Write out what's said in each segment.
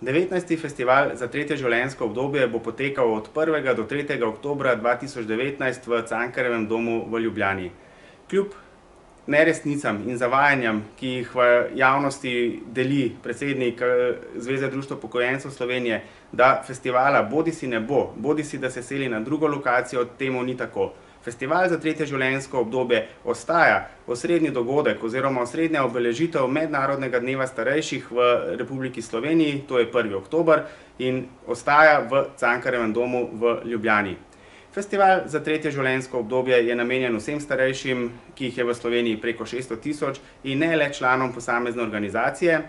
19. festival za tretje življenjsko obdobje bo potekal od 1. do 3. oktobra 2019 v Cankarjevem domu v Ljubljani. Kljub neresnicam in zavajanjem, ki jih v javnosti deli predsednik Zveze društev upokojencev Slovenije, da festivala bodisi ne bo, bodisi da se seli na drugo lokacijo, temu ni tako. Festival za tretje življenjsko obdobje ostaja osrednji dogodek oziroma osrednja obeležitev Mednarodnega dneva starejših v Republiki Sloveniji, to je 1. oktober, in ostaja v Cankarjevem domu v Ljubljani. Festival za tretje življenjsko obdobje je namenjen vsem starejšim, ki jih je v Sloveniji preko 600 tisoč, in ne le članom posamezne organizacije.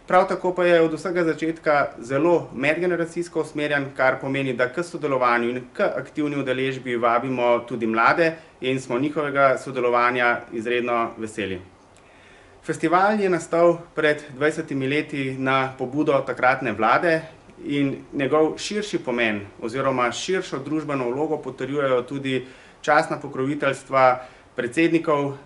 Prav tako pa je od vsega začetka zelo medgeneracijsko usmerjen, kar pomeni, da k sodelovanju in k aktivni udeležbi vabimo tudi mlade in smo njihovega sodelovanja izredno veseli. Festival je nastal pred 20 leti na pobudo takratne vlade in njegov širši pomen oziroma širšo družbeno vlogo potrjujejo tudi častna pokroviteljstva predsednikov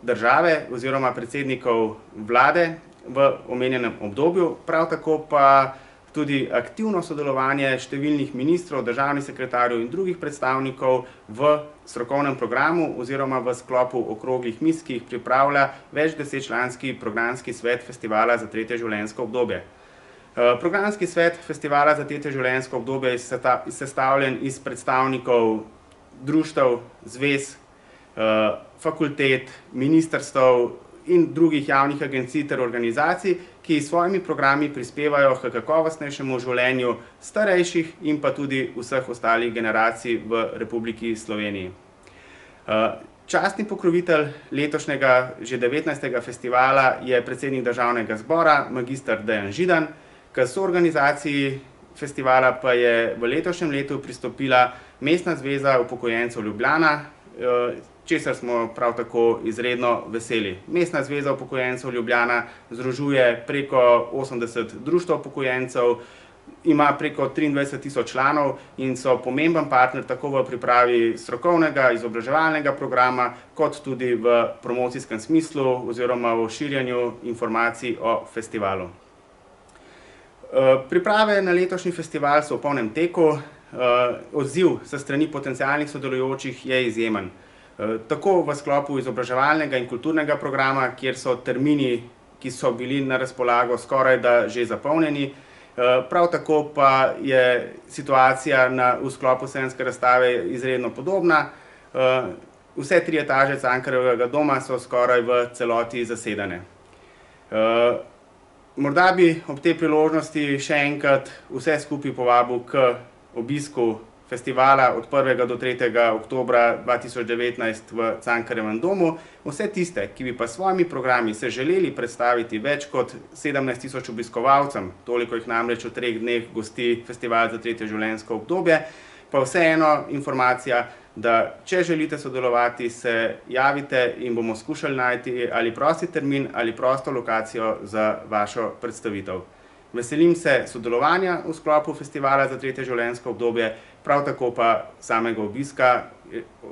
države oziroma predsednikov vlade v omenjenem obdobju, prav tako pa tudi aktivno sodelovanje številnih ministrov, državnih sekretarjev in drugih predstavnikov v strokovnem programu oziroma v sklopu okroglih miz, ki jih pripravlja več desetčlanski programski svet Festivala za tretje življenjsko obdobje. Programski svet Festivala za tretje življenjsko obdobje je sestavljen iz predstavnikov društev, zvez, fakultet, ministrstev in drugih javnih agencij ter organizacij, ki s svojimi programi prispevajo k kakovostnejšemu življenju starejših in pa tudi vseh ostalih generacij v Republiki Sloveniji. Častni pokrovitelj letošnjega že 19. festivala je predsednik Državnega zbora, magister Dejan Židan, k soorganizaciji festivala pa je v letošnjem letu pristopila Mestna zveza upokojencev Ljubljana, česar smo prav tako izredno veseli. Mestna zveza upokojencev Ljubljana združuje preko 80 društev upokojencev, ima preko 23 tisoč članov in so pomemben partner tako v pripravi strokovnega izobraževalnega programa, kot tudi v promocijskem smislu oziroma v širjenju informacij o festivalu. Priprave na letošnji festival so v polnem teku, odziv s strani potencialnih sodelujočih je izjemen. Tako v sklopu izobraževalnega in kulturnega programa, kjer so termini, ki so bili na razpolago, skoraj da že zapolnjeni. Prav tako pa je situacija v sklopu sejemske razstave izredno podobna. Vse 3 etaže Cankarjevega doma so skoraj v celoti zasedene. Morda bi ob tej priložnosti še enkrat vse skupaj povabil k obisku festivala od 1. do 3. oktobra 2019 v Cankarjevem domu. Vse tiste, ki bi pa s svojimi programi se želeli predstaviti več kot 17 tisoč obiskovalcem, toliko jih namreč v 3 dneh gosti Festival za tretje življenjsko obdobje, pa vseeno informacija, da če želite sodelovati, se javite in bomo skušali najti ali prosti termin ali prosto lokacijo za vašo predstavitev. Veselim se sodelovanja v sklopu Festivala za tretje življenjsko obdobje, prav tako pa samega obiska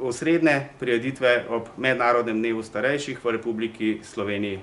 osrednje prireditve ob Mednarodnem dnevu starejših v Republiki Sloveniji.